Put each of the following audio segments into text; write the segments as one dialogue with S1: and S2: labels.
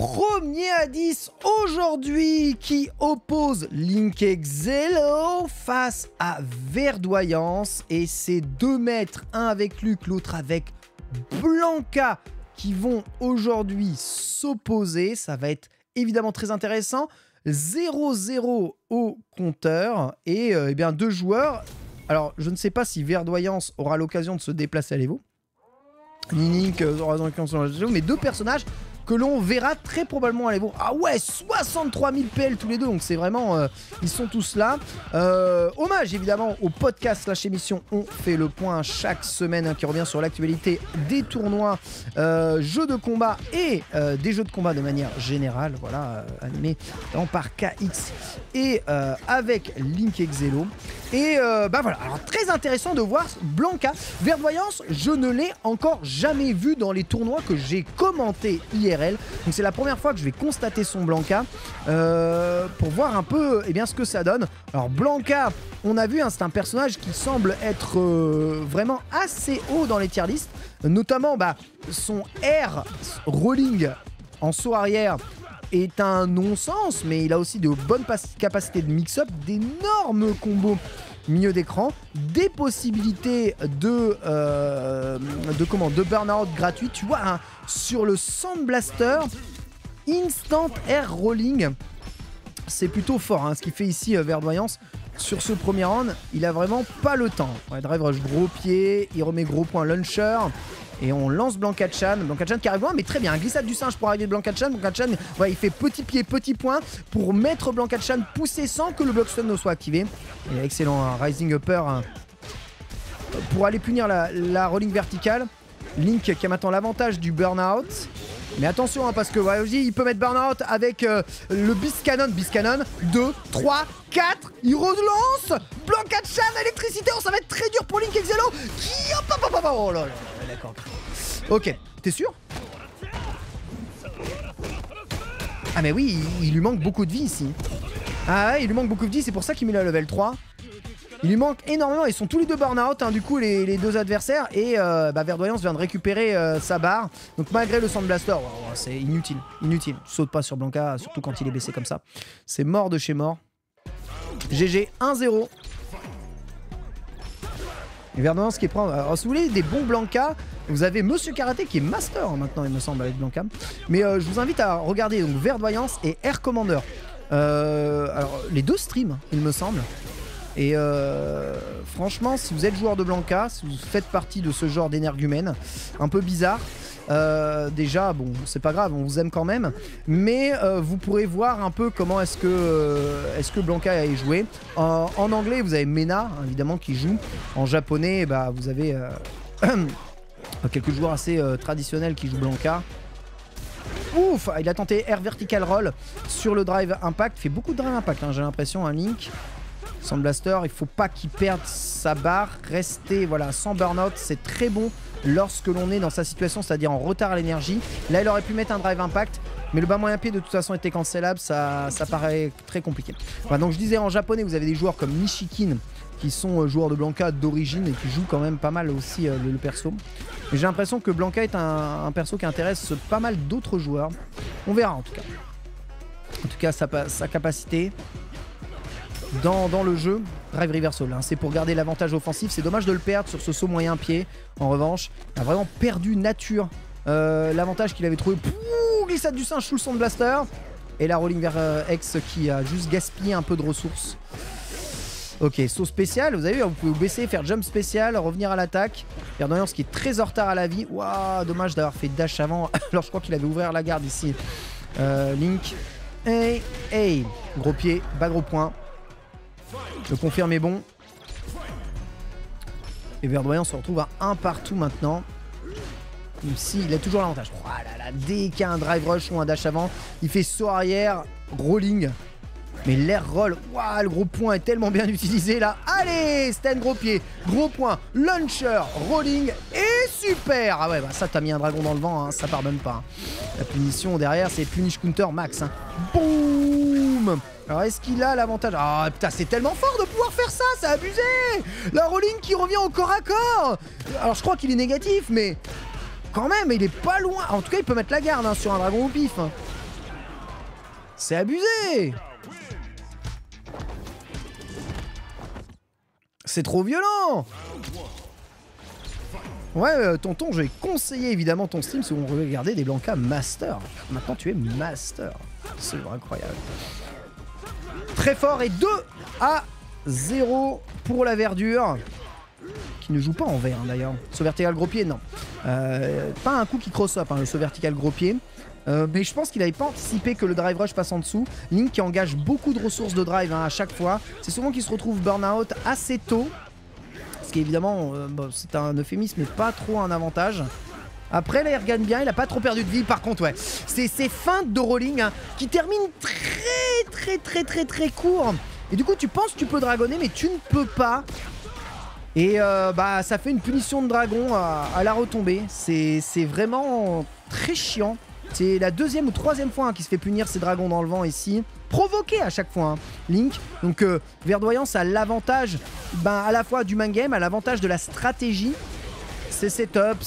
S1: Premier indice aujourd'hui qui oppose Link et Xelo face à Verdoyance. Et c'est 2 maîtres, un avec Luc, l'autre avec Blanka, qui vont aujourd'hui s'opposer. Ça va être évidemment très intéressant. 0-0 au compteur et eh bien 2 joueurs. Alors je ne sais pas si Verdoyance aura l'occasion de se déplacer à l'Evo. Link aura l'occasion, mais 2 personnages que l'on verra très probablement à l'Evo. Ah ouais, 63 000 PL tous les deux, donc c'est vraiment... ils sont tous là. Hommage évidemment au podcast slash émission On fait le point chaque semaine, hein, qui revient sur l'actualité des tournois, jeux de combat et des jeux de combat de manière générale, voilà, animé par KX et avec Link et Xelo. Et bah voilà, alors très intéressant de voir Blanka. Verdoyance, je ne l'ai encore jamais vu dans les tournois que j'ai commentés IRL. Donc c'est la première fois que je vais constater son Blanka pour voir un peu eh bien, ce que ça donne. Alors Blanka, on a vu, hein, c'est un personnage qui semble être vraiment assez haut dans les tier list. Notamment bah, son R rolling en saut arrière est un non-sens, mais il a aussi de bonnes capacités de mix-up, d'énormes combos milieu d'écran, des possibilités de burn-out gratuit. Tu vois, hein, sur le Sand Blaster, instant air rolling, c'est plutôt fort, hein, ce qu'il fait ici Verdoyance. Sur ce premier round, il a vraiment pas le temps. Ouais, drive rush gros pied, il remet gros point launcher. Et on lance Blanka-chan. Blanka-chan qui arrive loin, mais très bien. Glissade du singe pour arriver de Blanka-chan. Blanka-chan, ouais, il fait petit pied, petit point pour mettre Blanka-chan poussé sans que le blockstun ne soit activé. Et excellent, hein, Rising Upper hein, pour aller punir la rolling verticale. Link qui a maintenant l'avantage du burn-out. Mais attention, hein, parce que ouais, il peut mettre burn-out avec le Beast Cannon. Beast Cannon, 2, 3, 4. Il relance Blanka-chan, électricité. Oh, ça va être très dur pour Link et Xelo. Qui... Oh là là, d'accord. Ok, t'es sûr? Ah mais oui, il lui manque beaucoup de vie ici. Ah ouais, il lui manque beaucoup de vie, c'est pour ça qu'il met la level 3. Il lui manque énormément, ils sont tous les deux burn-out, hein, du coup les 2 adversaires. Et bah, Verdoyance vient de récupérer sa barre. Donc malgré le Sand Blaster, oh, c'est inutile, inutile. Tu sautes pas sur Blanka, surtout quand il est baissé comme ça. C'est mort de chez mort. GG 1-0. Et Verdoyance qui prend... Alors si vous voulez des bons Blanka, vous avez Monsieur Karaté qui est master hein, maintenant il me semble avec Blanka. Mais je vous invite à regarder donc Verdoyance et Air Commander. Alors les 2 streams il me semble. Et franchement, si vous êtes joueur de Blanka, si vous faites partie de ce genre d'énergumène un peu bizarre, déjà, bon, c'est pas grave, on vous aime quand même, mais vous pourrez voir un peu comment est-ce que Blanka est joué. En anglais, vous avez Mena, évidemment, qui joue. En japonais, bah, vous avez quelques joueurs assez traditionnels qui jouent Blanka. Ouf, il a tenté Air Vertical Roll sur le Drive Impact. Il fait beaucoup de Drive Impact, hein, j'ai l'impression, un Link. Sand Blaster, il faut pas qu'il perde sa barre. Rester voilà, sans burn-out, c'est très bon lorsque l'on est dans sa situation, c'est-à-dire en retard à l'énergie. Là, il aurait pu mettre un Drive Impact, mais le bas moyen pied de toute façon était cancelable, ça paraît très compliqué. Voilà, donc je disais, en japonais, vous avez des joueurs comme Nishikin, qui sont joueurs de Blanka d'origine et qui jouent quand même pas mal aussi le perso. Mais j'ai l'impression que Blanka est un perso qui intéresse pas mal d'autres joueurs. On verra en tout cas. En tout cas, sa capacité... Dans le jeu, Drive Reversal, hein, c'est pour garder l'avantage offensif. C'est dommage de le perdre sur ce saut moyen pied. En revanche, il a vraiment perdu nature l'avantage qu'il avait trouvé. Pouh, glissade du singe sous le Sand Blaster. Et la rolling vers X qui a juste gaspillé un peu de ressources. Ok, saut spécial, vous avez vu, vous pouvez vous baisser, faire jump spécial, revenir à l'attaque. Verdoyance qui est très en retard à la vie. Waouh, dommage d'avoir fait dash avant. Alors je crois qu'il avait ouvert la garde ici. Link. Hey, hey. Gros pied, bas gros point. Le confirme est bon. Et Verdoyance se retrouve à 1 partout maintenant. Même s'il a toujours l'avantage. Oh là là, dès qu'il y a un drive rush ou un dash avant, il fait saut arrière, rolling. Mais l'air roll, waouh, le gros point est tellement bien utilisé là. Allez, stand gros pied, gros point, launcher, rolling et super. Ah ouais, bah ça t'as mis un dragon dans le vent, hein, ça pardonne pas. Hein. La punition derrière, c'est punish counter max. Hein. Boum. Alors est-ce qu'il a l'avantage? Ah putain, c'est tellement fort de pouvoir faire ça, c'est abusé. La rolling qui revient au corps à corps. Alors je crois qu'il est négatif, mais quand même, il est pas loin. En tout cas, il peut mettre la garde hein, sur un dragon au pif. C'est abusé. C'est trop violent. Ouais, tonton, je vais conseiller évidemment ton stream si vous regardez des Blanka Master. Maintenant, tu es Master. C'est incroyable. Très fort et 2-0 pour la verdure. Qui ne joue pas en vert hein, d'ailleurs. Saut vertical gros pied, non. Pas un coup qui cross-up, hein, le saut vertical gros pied. Mais je pense qu'il n'avait pas anticipé que le drive rush passe en dessous. Link qui engage beaucoup de ressources de drive hein, à chaque fois. C'est souvent qu'il se retrouve burn-out assez tôt. Ce qui évidemment, bon, c'est un euphémisme mais pas trop un avantage. Après là il regagne bien, il a pas trop perdu de vie. Par contre ouais, c'est ces feintes de rolling hein, qui terminent très court. Et du coup tu penses que tu peux dragonner mais tu ne peux pas. Et bah ça fait une punition de dragon à la retombée. C'est vraiment très chiant. C'est la deuxième ou troisième fois hein, qu'il se fait punir ces dragons dans le vent ici. Provoqué à chaque fois, hein, Link. Donc Verdoyance a l'avantage à la fois du main game, a l'avantage de la stratégie. Ses setups,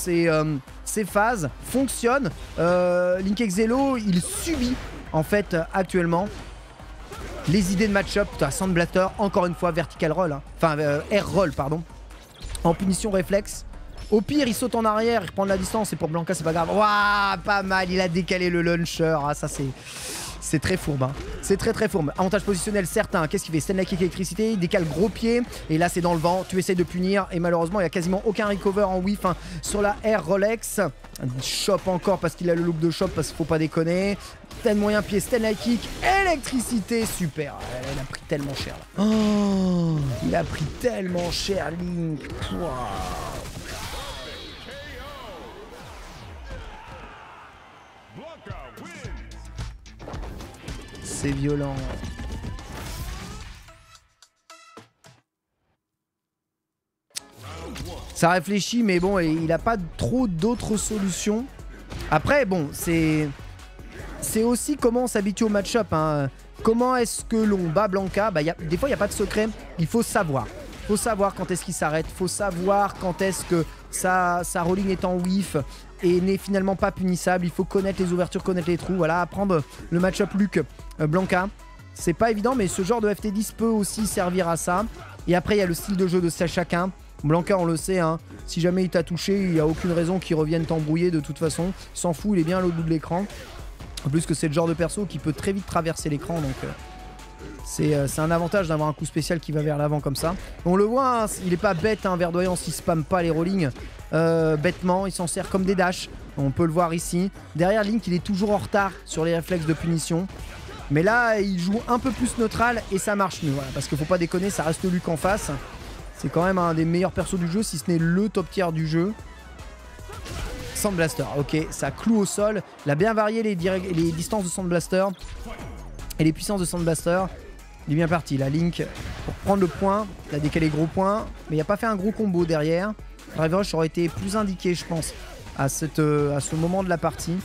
S1: ses phases fonctionnent. Link Exelo, il subit en fait actuellement les idées de match-up. Sandblaster, encore une fois, vertical roll. Hein. Enfin, air roll, pardon. En punition réflexe. Au pire, il saute en arrière, il reprend de la distance et pour Blanka, c'est pas grave. Waouh, pas mal, il a décalé le launcher. Ah, ça, c'est très fourbe. Hein. C'est très fourbe. Avantage positionnel certain. Qu'est-ce qu'il fait? Stand kick électricité, il décale gros pied. Et là, c'est dans le vent. Tu essayes de punir. Et malheureusement, il n'y a quasiment aucun recover en whiff hein, sur la Air Rolex. Shop encore parce qu'il a le look de shop, parce qu'il faut pas déconner. Stand moyen pied, stand kick, électricité. Super. Il a pris tellement cher. Là. Oh, il a pris tellement cher, Link. Wow. C'est violent. Ça réfléchit, mais bon, il n'a pas trop d'autres solutions. Après, bon, c'est aussi comment on s'habitue au match-up. Hein. Comment est-ce que l'on bat Blanka? Bah, des fois, il n'y a pas de secret. Il faut savoir. Il faut savoir quand est-ce qu'il s'arrête. Il faut savoir quand est-ce que sa rolling est en whiff et n'est finalement pas punissable. Il faut connaître les ouvertures, connaître les trous. Voilà, apprendre le match-up Luc Blanka. C'est pas évident, mais ce genre de FT10 peut aussi servir à ça. Et après, il y a le style de jeu de chacun. Blanka, on le sait, hein, si jamais il t'a touché, il n'y a aucune raison qu'il revienne t'embrouiller de toute façon. Il s'en fout, il est bien à l'autre bout de l'écran. En plus que c'est le genre de perso qui peut très vite traverser l'écran, donc c'est un avantage d'avoir un coup spécial qui va vers l'avant comme ça. On le voit, hein, il est pas bête, hein, Verdoyance, il spamme pas les rollings bêtement, il s'en sert comme des dashs. On peut le voir ici. Derrière Link, il est toujours en retard sur les réflexes de punition. Mais là, il joue un peu plus neutral et ça marche mieux. Voilà, parce qu'il faut pas déconner, ça reste Luc en face. C'est quand même un des meilleurs persos du jeu, si ce n'est le top tier du jeu. Sandblaster, ok, ça cloue au sol. Il a bien varié les distances de Sandblaster et les puissances de Sandblaster. Il est bien parti, la Link, pour prendre le point. Il a décalé gros point, mais il n'a pas fait un gros combo derrière. Drive Rush aurait été plus indiqué, je pense, à ce moment de la partie.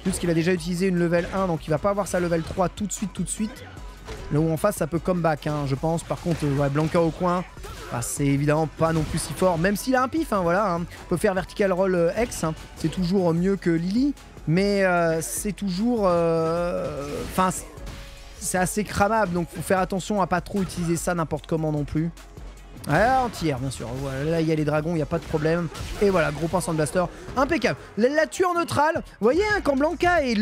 S1: Plus qu'il a déjà utilisé une level 1, donc il va pas avoir sa level 3 tout de suite. Là où en face, ça peut comeback, hein, je pense. Par contre, ouais, Blanka au coin, bah, c'est évidemment pas non plus si fort. Même s'il a un pif, hein, voilà. Hein. Il peut faire vertical roll X, hein. C'est toujours mieux que Lily. Mais c'est toujours... Enfin, c'est assez cramable, donc faut faire attention à pas trop utiliser ça n'importe comment non plus. Ah, entière, bien sûr. Voilà, là, il y a les dragons, il n'y a pas de problème. Et voilà, gros point Sandblaster. Impeccable. La tue en neutral. Vous voyez, hein, quand Blanka est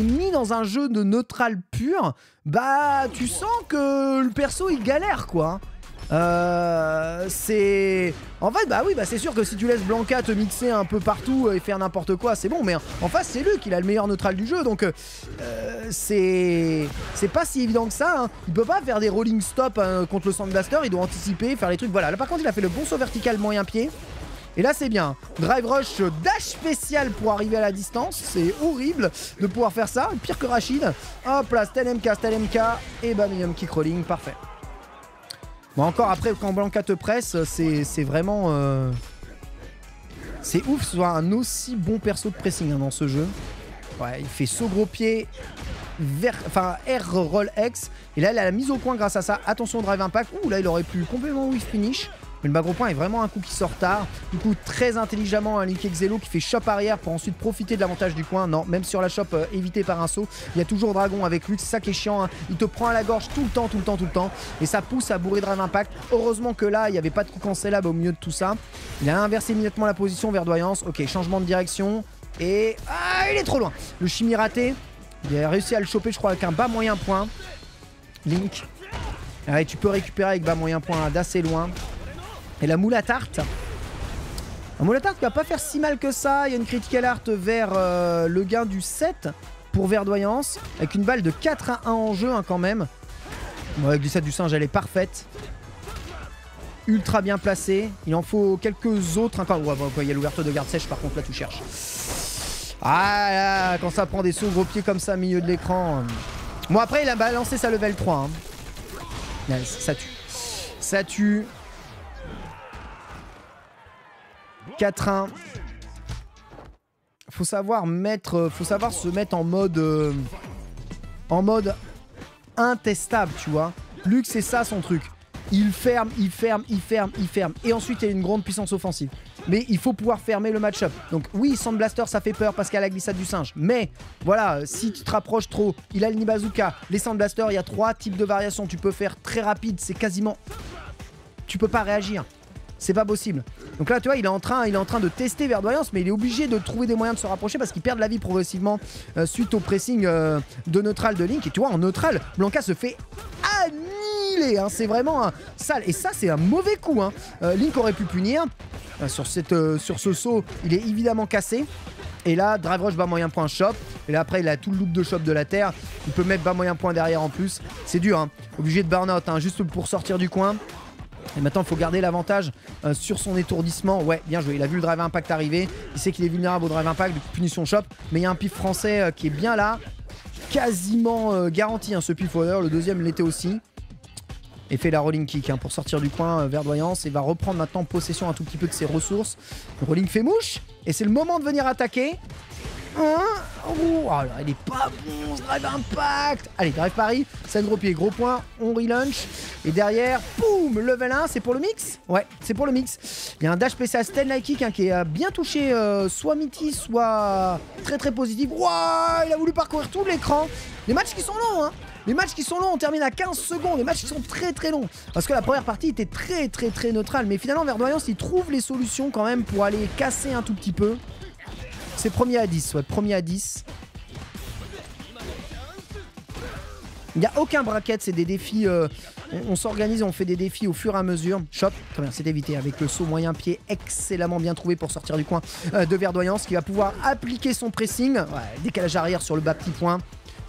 S1: mis dans un jeu de neutral pur, bah, tu sens que le perso, il galère, quoi. C'est... En fait, bah oui, bah c'est sûr que si tu laisses Blanka te mixer un peu partout et faire n'importe quoi, c'est bon. Mais en face, c'est Luc, il a le meilleur neutral du jeu. Donc, c'est pas si évident que ça. Hein. Il peut pas faire des rolling stop contre le Sandblaster. Il doit anticiper, faire les trucs. Voilà, là par contre, il a fait le bon saut vertical moyen pied. Et là, c'est bien. Drive rush, dash spécial pour arriver à la distance. C'est horrible de pouvoir faire ça. Pire que Rachid. Hop là, Stel MK. Et bam, kick rolling. Parfait. Bon, encore après, quand Blanka te presse, c'est vraiment... C'est ouf, ce soit un aussi bon perso de pressing hein, dans ce jeu. Ouais, il fait saut gros pied, R roll X. Et là, il a la mise au point grâce à ça. Attention, drive impact. Ouh, là, il aurait pu complètement whiff finish. Mais le bas gros point est vraiment un coup qui sort tard. Du coup, très intelligemment, un Link Exelo qui fait chop arrière pour ensuite profiter de l'avantage du coin. Non, même sur la chop évité par un saut, il y a toujours Dragon avec lui. C'est ça qui est chiant, hein. Il te prend à la gorge tout le temps, tout le temps, tout le temps. Et ça pousse à bourrer Drive Impact. Heureusement que là, il n'y avait pas de coup cancellable au milieu de tout ça. Il a inversé immédiatement la position, Verdoyance. Ok, changement de direction. Et... ah, il est trop loin. Le chimie raté. Il a réussi à le choper, je crois, avec un bas moyen point. Link. Allez, tu peux récupérer avec bas moyen point d'assez loin. Et la moule à tarte. La moule à tarte qui va pas faire si mal que ça. Il y a une critical art vers le gain du 7 pour Verdoyance. Avec une balle de 4-1 en jeu hein, quand même. Bon, la glissade du singe, elle est parfaite. Ultra bien placée. Il en faut quelques autres encore. Ouais, il y a l'ouverture de garde sèche, par contre là tu cherches. Ah là, quand ça prend des sauts gros pieds comme ça au milieu de l'écran. Bon après il a balancé sa level 3. Hein. Là, ça tue. Ça tue. 4-1. Faut savoir se mettre en mode intestable, tu vois. Lux, c'est ça son truc. Il ferme, il ferme, il ferme, il ferme. Et ensuite, il y a une grande puissance offensive. Mais il faut pouvoir fermer le match-up. Donc oui, Sand Blaster, ça fait peur parce qu'il y a la glissade du singe. Mais voilà, si tu te rapproches trop, il a le Nibazooka. Les Sand Blaster, il y a 3 types de variations. Tu peux faire très rapide, c'est quasiment... Tu peux pas réagir. C'est pas possible. Donc là, tu vois, il est en train de tester Verdoyance, mais il est obligé de trouver des moyens de se rapprocher parce qu'il perd de la vie progressivement suite au pressing de neutral de Link. Et tu vois, en neutral, Blanka se fait annihiler. Hein. C'est vraiment un sale. Et ça, c'est un mauvais coup. Hein. Link aurait pu punir. Sur ce saut, il est évidemment cassé. Et là, Drive Rush bas moyen point shop. Et là, après, il a tout le loop de shop de la terre. Il peut mettre bas moyen point derrière en plus. C'est dur. Hein. Obligé de burn out, hein, juste pour sortir du coin. Et maintenant, il faut garder l'avantage sur son étourdissement. Ouais, bien joué. Il a vu le Drive Impact arriver. Il sait qu'il est vulnérable au Drive Impact. Punition shop. Mais il y a un pif français qui est bien là. Quasiment garanti, hein, ce pif d'ailleurs. Le deuxième l'était aussi. Et fait la rolling kick hein, pour sortir du coin Verdoyance. Et va reprendre maintenant possession un tout petit peu de ses ressources. Le rolling fait mouche. Et c'est le moment de venir attaquer. Oh là, il est pas bon ce Drive Impact. Allez, Drive Paris, c'est gros pied, gros point, on relaunch. Et derrière, boum, level 1, c'est pour le mix. Ouais, c'est pour le mix. Il y a un dash PC à Sten Light Kick hein, qui est bien touché, soit Mitty, soit très très positif. Wouah, il a voulu parcourir tout l'écran. Les matchs qui sont longs, hein. Les matchs qui sont longs, on termine à 15 secondes. Les matchs qui sont très très longs. Parce que la première partie était très très très neutrale. Mais finalement, Verdoyance, il trouve les solutions quand même pour aller casser un tout petit peu. C'est premier à 10, ouais, premier à 10. Il n'y a aucun bracket, c'est des défis. On s'organise, on fait des défis au fur et à mesure. Chop, très bien, c'est évité avec le saut moyen pied excellemment bien trouvé pour sortir du coin de Verdoyance qui va pouvoir appliquer son pressing. Ouais, décalage arrière sur le bas petit point.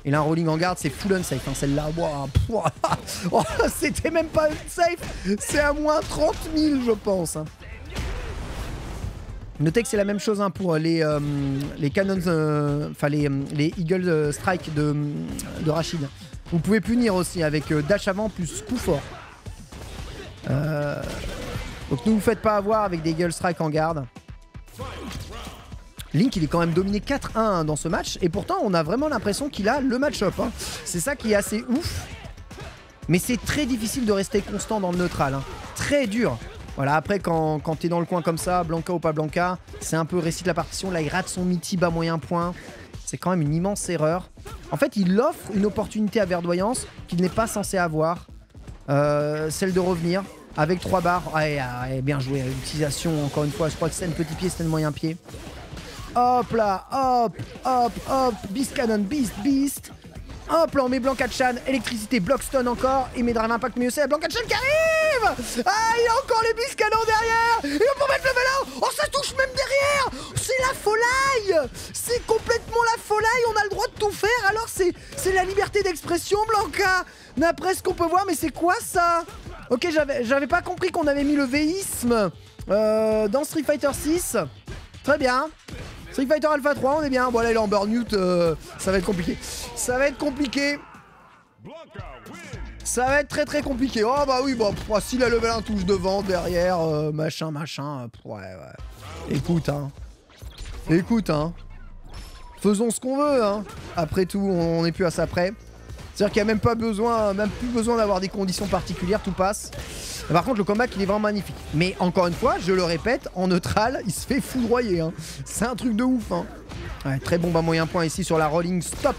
S1: Et là, un rolling en garde, c'est full unsafe. Hein, celle-là, oh, c'était même pas unsafe. C'est à moins 30 000, je pense. Hein. Notez que c'est la même chose hein, pour les Cannons, enfin les Eagle Strike de Rachid. Vous pouvez punir aussi avec dash avant plus coup fort. Donc ne vous faites pas avoir avec des Eagle Strike en garde. Link il est quand même dominé 4-1 dans ce match et pourtant on a vraiment l'impression qu'il a le match-up. Hein. C'est ça qui est assez ouf. Mais c'est très difficile de rester constant dans le neutral. Hein. Très dur. Voilà, après quand t'es dans le coin comme ça, Blanka ou pas Blanka, c'est un peu récit de la partition. Là il rate son Mitty bas moyen point. C'est quand même une immense erreur. En fait il offre une opportunité à Verdoyance qu'il n'est pas censé avoir. Celle de revenir avec 3 barres. Ouais, bien joué, l'utilisation encore une fois. Je crois que c'est un petit pied, c'est un moyen pied. Hop là, hop, hop, hop, Beast Cannon, Beast. Hop là, on met Blanka-chan, électricité, Blockstone encore, et met Drive Impact, mais c'est Blanka-chan qui arrive. Ah, il y a encore les Beast Cannon derrière. Et on peut mettre level 1. Oh, ça touche même derrière. C'est la folie. C'est complètement la folie. On a le droit de tout faire, alors c'est la liberté d'expression, Blanka. D'après ce qu'on peut voir, mais c'est quoi ça? Ok, j'avais pas compris qu'on avait mis le véisme dans Street Fighter 6. Très bien. Street Fighter Alpha 3, on est bien. Bon là il est en burnout, ça va être compliqué. Ça va être compliqué. Ça va être très très compliqué. Oh bah oui, bon, si la level 1 touche devant, derrière, machin. Ouais. Écoute, hein. Faisons ce qu'on veut, hein. Après tout, on n'est plus à ça près. C'est-à-dire qu'il n'y a même plus besoin d'avoir des conditions particulières, tout passe. Par contre, le comeback, il est vraiment magnifique. Mais encore une fois, je le répète, en neutral, il se fait foudroyer. Hein. C'est un truc de ouf. Hein. Ouais, très bon bas moyen point ici sur la rolling stop.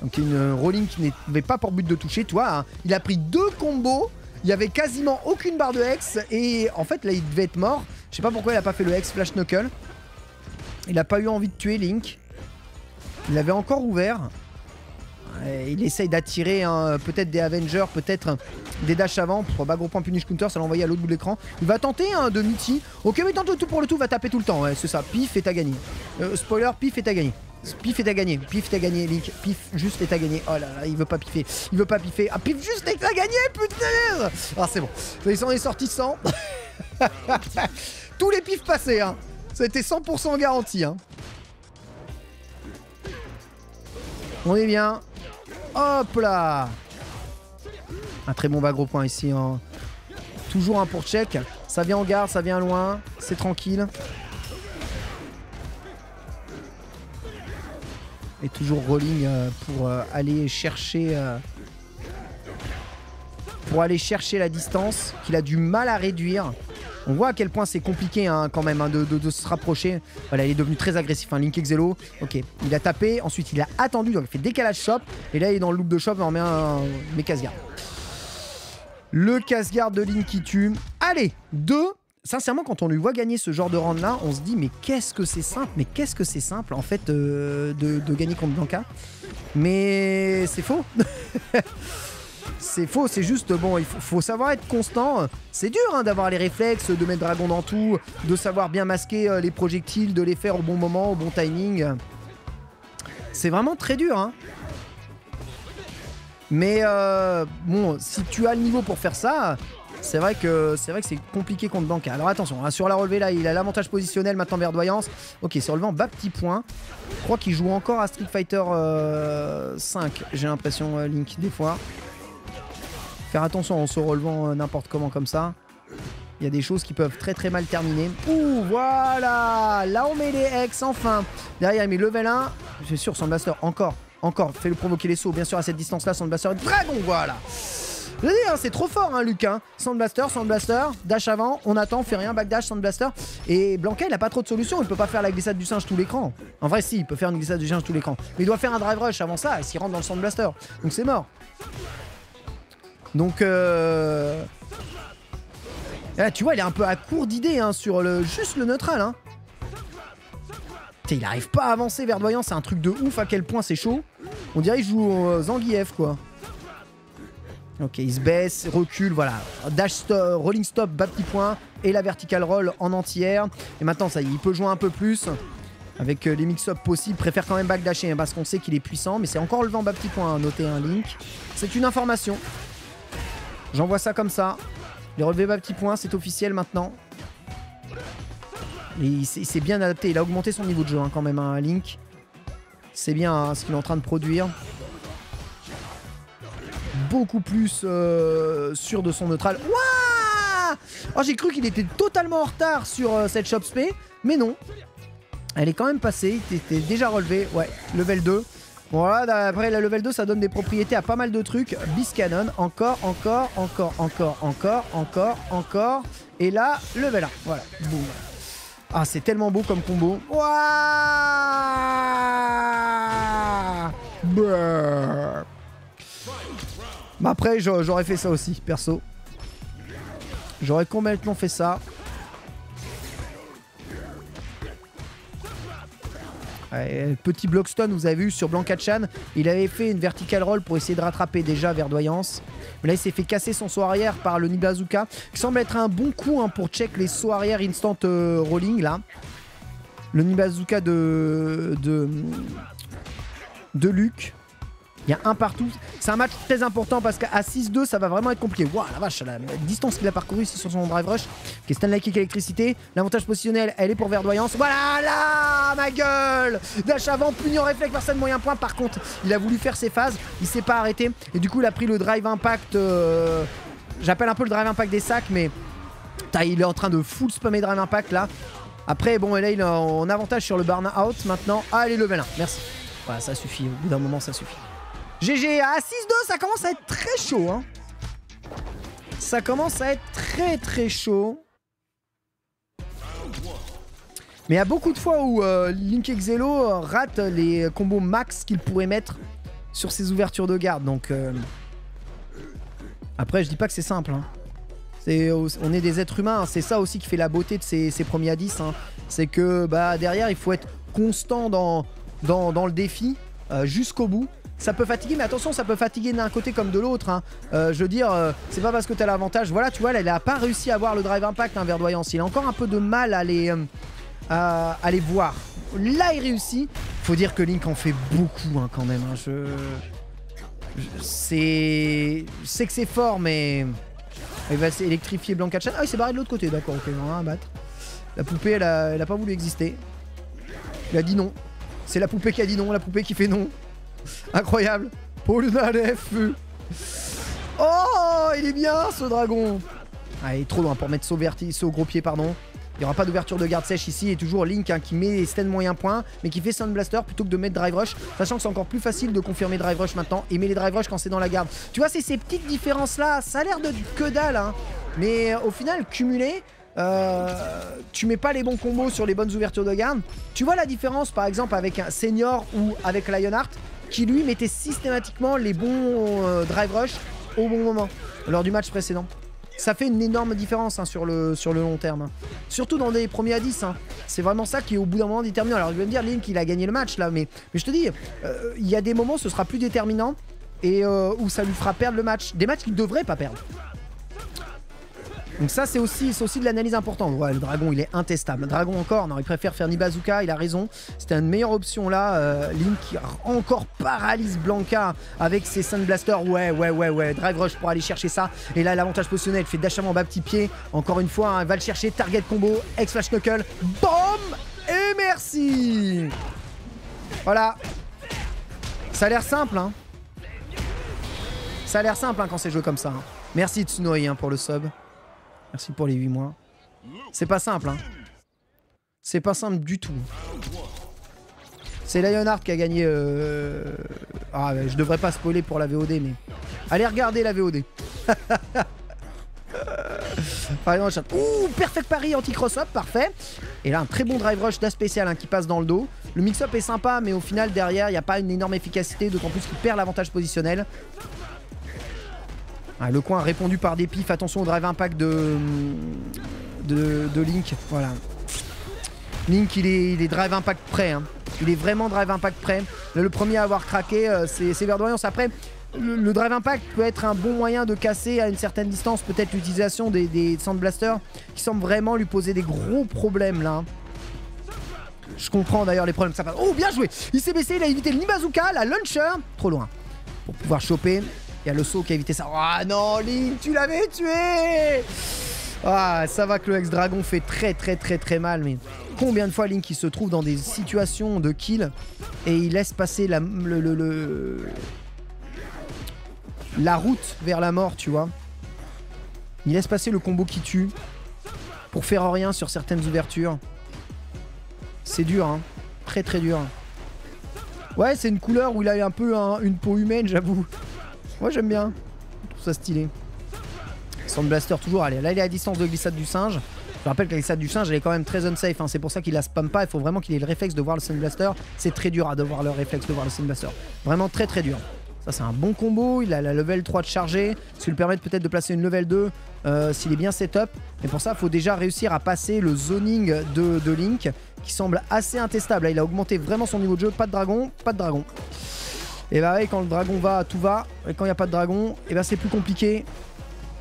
S1: Donc une rolling qui n'avait pas pour but de toucher. Tu vois, hein, il a pris 2 combos. Il y avait quasiment aucune barre de hex. Et en fait, là, il devait être mort. Je sais pas pourquoi il a pas fait le hex flash knuckle. Il a pas eu envie de tuer Link. Il avait encore ouvert. Il essaye d'attirer hein, peut-être des Avengers, peut-être des dash avant. Pour bas gros point punish counter, ça l'a envoyé à l'autre bout de l'écran. Il va tenter hein, de multi. Ok, mais tente le tout pour le tout, va taper tout le temps. Ouais, c'est ça. Pif et t'as gagné. Spoiler, pif et t'as gagné. Pif et t'as gagné. Pif t'as gagné, Link. Pif juste et t'as gagné. Oh là là, il veut pas piffer. Il veut pas piffer. Ah, pif juste et t'as gagné, putain. Ah, c'est bon. Ils sont sortis 100. Tous les pifs passés. Hein. Ça a été 100% garanti. Hein. On est bien. Hop là. Un très bon bas gros point ici. Hein. Toujours un pour check. Ça vient en garde, ça vient loin. C'est tranquille. Et toujours rolling pour aller chercher... pour aller chercher la distance qu'il a du mal à réduire. On voit à quel point c'est compliqué hein, quand même hein, de se rapprocher. Voilà, il est devenu très agressif. Hein, Link Exelo. Ok, il a tapé. Ensuite, il a attendu. Donc, il fait décalage shop. Et là, il est dans le loop de shop. On remet un casse-garde. Le casse-garde de Link qui tue. Allez, 2. Sincèrement, quand on lui voit gagner ce genre de round là, on se dit mais qu'est-ce que c'est simple. Mais qu'est-ce que c'est simple en fait de gagner contre Blanka. Mais c'est faux. C'est faux, c'est juste, bon, il faut savoir être constant. C'est dur hein, d'avoir les réflexes, de mettre Dragon dans tout, de savoir bien masquer les projectiles, de les faire au bon moment, au bon timing. C'est vraiment très dur. Hein. Mais bon, si tu as le niveau pour faire ça, c'est vrai que c'est compliqué contre Blanka. Alors attention, hein, sur la relevée là, il a l'avantage positionnel maintenant verdoyance. Ok, c'est relevant, bas petit point. Je crois qu'il joue encore à Street Fighter 5, j'ai l'impression, Link, des fois. Faire attention en se relevant n'importe comment comme ça. Il y a des choses qui peuvent très très mal terminer. Ouh, voilà. Là, on met les X, enfin. Derrière, il met level 1. Je suis sûr, Sound Blaster, encore. Fais-le provoquer les sauts. Bien sûr, à cette distance-là, Sound Blaster et Dragon, voilà. Je veux dire, c'est trop fort, hein, Luc. Hein. Sound Blaster, dash avant, on attend, on fait rien, backdash, Sound Blaster. Et Blanka, il a pas trop de solutions. Il peut pas faire la glissade du singe tout l'écran. En vrai, si, il peut faire une glissade du singe tout l'écran. Mais il doit faire un drive rush avant ça, et s'il rentre dans le Sound Blaster. Donc c'est mort. Donc, là, tu vois, il est un peu à court d'idées hein, sur juste le neutral. Hein. Il arrive pas à avancer, verdoyant, c'est un truc de ouf à quel point c'est chaud. On dirait qu'il joue Zangief, quoi. Ok, il se baisse, recule, voilà. Dash stop, rolling stop, bas petit point, et la vertical roll en entière. Et maintenant, ça y est, il peut jouer un peu plus. Avec les mix-up possibles, préfère quand même backdasher hein, parce qu'on sait qu'il est puissant. Mais c'est encore le vent bas petit point, hein, noter un Link. C'est une information. J'envoie ça comme ça. Les relevés bas petit point, c'est officiel maintenant. Et il s'est bien adapté. Il a augmenté son niveau de jeu hein, quand même, hein, Link. C'est bien hein, ce qu'il est en train de produire. Beaucoup plus sûr de son neutral. Wouah! Oh, j'ai cru qu'il était totalement en retard sur cette shop spé. Mais non. Elle est quand même passée. Il était déjà relevé. Ouais, level 2. Voilà, après la level 2, ça donne des propriétés à pas mal de trucs. Beast Cannon, encore. Et là, level 1. Voilà, boum. Ah, c'est tellement beau comme combo. Ouah, bah après, j'aurais fait ça aussi, perso. J'aurais complètement fait ça. Petit Blockstone, vous avez vu sur Blanka Chan, il avait fait une vertical roll pour essayer de rattraper déjà verdoyance. Mais là, il s'est fait casser son saut arrière par le Nibazuka, qui semble être un bon coup hein, pour check les sauts arrière instant rolling là. Le Nibazuka de Luc. Il y a un partout. C'est un match très important parce qu'à 6-2, ça va vraiment être compliqué. Waouh, la vache, la distance qu'il a parcouru ici sur son drive rush. Ok, Stanley Kick électricité. L'avantage positionnel, elle est pour verdoyance. Voilà, là, ma gueule. Dash avant, puni en réflexe, personne moyen point. Par contre, il a voulu faire ses phases. Il s'est pas arrêté. Et du coup, il a pris le drive impact. J'appelle un peu le drive impact des sacs, mais il est en train de full spammer drive impact là. Après, bon, et là, il est en avantage sur le burn out maintenant. Allez, level 1. Merci. Voilà, ça suffit. Au bout d'un moment, ça suffit. GG à 6-2, ça commence à être très chaud. Hein. Ça commence à être très très chaud. Mais il y a beaucoup de fois où Link Exelo rate les combos max qu'il pourrait mettre sur ses ouvertures de garde. Donc après je dis pas que c'est simple. Hein. On est des êtres humains, hein. C'est ça aussi qui fait la beauté de ces premiers à 10. Hein. C'est que bah, derrière il faut être constant dans le défi jusqu'au bout. Ça peut fatiguer, mais attention, ça peut fatiguer d'un côté comme de l'autre. Hein. Je veux dire, c'est pas parce que t'as l'avantage. Voilà, tu vois, là, il a pas réussi à avoir le drive impact, hein, Verdoyance. Il a encore un peu de mal à les voir. Là, il réussit. Faut dire que Link en fait beaucoup hein, quand même. Hein. Je sais que c'est fort, mais il va électrifier Blanka Chan. Ah, il s'est barré de l'autre côté, d'accord, ok, on va battre. La poupée, elle a pas voulu exister. Il a dit non. C'est la poupée qui a dit non, la poupée qui fait non. Incroyable. Polnareff. Oh, il est bien ce dragon. Ah, il est trop loin pour mettre saut gros pied, pardon. Il n'y aura pas d'ouverture de garde sèche ici. Et toujours Link hein, qui met stun moyen point, mais qui fait Sound Blaster plutôt que de mettre Drive Rush. Sachant que c'est encore plus facile de confirmer Drive Rush maintenant. Et met les Drive Rush quand c'est dans la garde. Tu vois, c'est ces petites différences là. Ça a l'air de que dalle. Hein. Mais au final, cumulé, tu mets pas les bons combos sur les bonnes ouvertures de garde. Tu vois la différence par exemple avec un Senior ou avec Lionheart qui lui mettait systématiquement les bons Drive Rush au bon moment lors du match précédent. Ça fait une énorme différence hein, sur le long terme. Hein. Surtout dans des premiers à 10. Hein. C'est vraiment ça qui est au bout d'un moment déterminant. Alors je vais me dire, Link il a gagné le match là, mais je te dis, il y a des moments où ce sera plus déterminant et où ça lui fera perdre le match. Des matchs qu'il ne devrait pas perdre. Donc ça c'est aussi de l'analyse importante. Ouais, le dragon il est intestable. Le dragon encore, non, il préfère faire ni bazooka, il a raison. C'était une meilleure option là. Link qui encore paralyse Blanka avec ses Sun Blaster. Ouais. Drive Rush pour aller chercher ça. Et là l'avantage positionnel, il fait dash avant bas petit pied. Encore une fois, hein, il va le chercher. Target combo, X-Flash Knuckle. BOM et merci. Voilà. Ça a l'air simple hein. Ça a l'air simple hein, quand c'est joué comme ça. Hein. Merci Tsunoi hein, pour le sub. Merci pour les 8 mois. C'est pas simple, hein. C'est pas simple du tout. C'est Lionheart qui a gagné... Ah, je devrais pas spoiler pour la VOD, mais... Allez regarder la VOD. Ouh, perfect parry anti-cross-up, parfait. Et là, un très bon drive rush d'A-Spécial hein, qui passe dans le dos. Le mix-up est sympa, mais au final, derrière, il n'y a pas une énorme efficacité, d'autant plus qu'il perd l'avantage positionnel. Ah, le coin répondu par des pifs. Attention au drive impact de Link. Voilà. Link, il est drive impact prêt. Hein. Il est vraiment drive impact prêt. Là, le premier à avoir craqué, c'est Verdoyance. Après, le drive impact peut être un bon moyen de casser à une certaine distance. Peut-être l'utilisation des Sound Blasters qui semblent vraiment lui poser des gros problèmes là. Je comprends d'ailleurs les problèmes que ça passe. Oh, bien joué. Il s'est baissé, il a évité le Nibazooka, la launcher. Trop loin pour pouvoir choper. Il y a le saut qui a évité ça. Ah oh non, Link, tu l'avais tué. Ah, ça va que le ex-dragon fait très mal. Mais combien de fois Link il se trouve dans des situations de kill et il laisse passer la route vers la mort, tu vois. Il laisse passer le combo qui tue pour faire rien sur certaines ouvertures. C'est dur, hein. Très dur. Ouais, c'est une couleur où il a un peu une peau humaine, j'avoue. Moi j'aime bien, je trouve ça stylé. Sound Blaster toujours, allez, là il est à distance de glissade du singe. Je rappelle que la glissade du singe elle est quand même très unsafe, hein. C'est pour ça qu'il la spam pas, il faut vraiment qu'il ait le réflexe de voir le Sound Blaster. C'est très dur à devoir le réflexe de voir le Sound Blaster. Vraiment très dur. Ça c'est un bon combo, il a la level 3 de charger, ce qui lui permet peut-être de placer une level 2 s'il est bien setup. Mais pour ça il faut déjà réussir à passer le zoning de Link qui semble assez intestable. Là il a augmenté vraiment son niveau de jeu, pas de dragon. Et bah ouais, quand le dragon va, tout va. Et quand il n'y a pas de dragon, et bah c'est plus compliqué.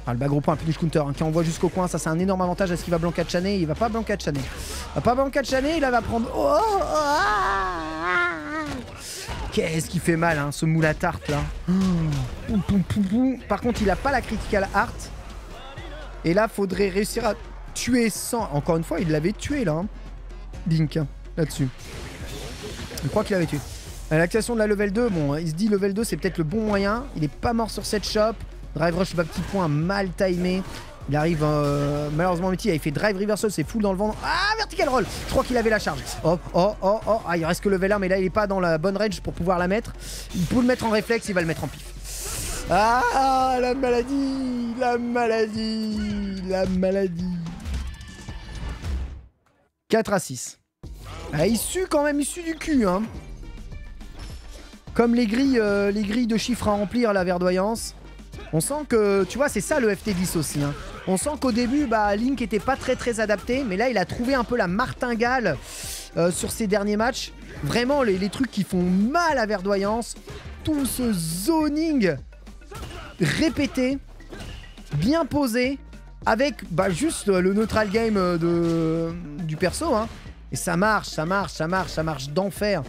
S1: Ah, le bas gros point, punish counter, hein, qui envoie jusqu'au coin, ça c'est un énorme avantage. Est-ce qu'il va Blanka Chaner? Il va pas Blanka Chaner. Il va pas Blanka Chaner, il va prendre... Qu'est-ce qui fait mal, hein, ce moule à tarte là. Par contre, il a pas la critical art. Et là, faudrait réussir à tuer sans... Encore une fois, il l'avait tué là. Hein. Link, hein, là-dessus. Je crois qu'il l'avait tué. L'activation de la level 2, bon, il se dit level 2 c'est peut-être le bon moyen. Il est pas mort sur cette shop. Drive rush bas petit point mal timé. Il arrive malheureusement il fait drive reversal, c'est full dans le vent. Ah, vertical roll. Je crois qu'il avait la charge. Oh. Ah, il reste que level 1 mais là il est pas dans la bonne range pour pouvoir la mettre. Il peut le mettre en réflexe, il va le mettre en pif. Ah, la maladie, la maladie, la maladie. 4 à 6. Ah, il sue quand même, il sue du cul, hein. Comme les grilles de chiffres à remplir, la verdoyance. On sent que, tu vois, c'est ça le FT10 aussi, hein. On sent qu'au début, bah, Link était pas très adapté, mais là, il a trouvé un peu la martingale sur ses derniers matchs. Vraiment, les trucs qui font mal à verdoyance. Tout ce zoning répété, bien posé, avec bah, juste le neutral game du perso, hein. Et ça marche, ça marche d'enfer.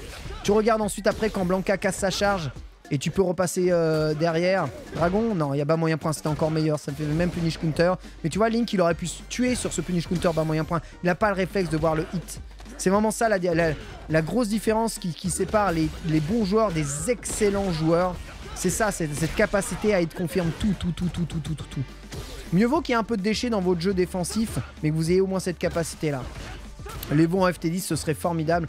S1: Tu regardes ensuite après quand Blanka casse sa charge et tu peux repasser derrière. Dragon, non, il y a bas moyen point, c'était encore meilleur. Ça me fait même punish counter. Mais tu vois, Link, il aurait pu se tuer sur ce punish counter bas moyen point. Il n'a pas le réflexe de voir le hit. C'est vraiment ça la grosse différence qui sépare les bons joueurs des excellents joueurs. C'est ça, cette capacité à être confirme tout. Mieux vaut qu'il y ait un peu de déchets dans votre jeu défensif, mais que vous ayez au moins cette capacité-là. Les bons en FT10, ce serait formidable.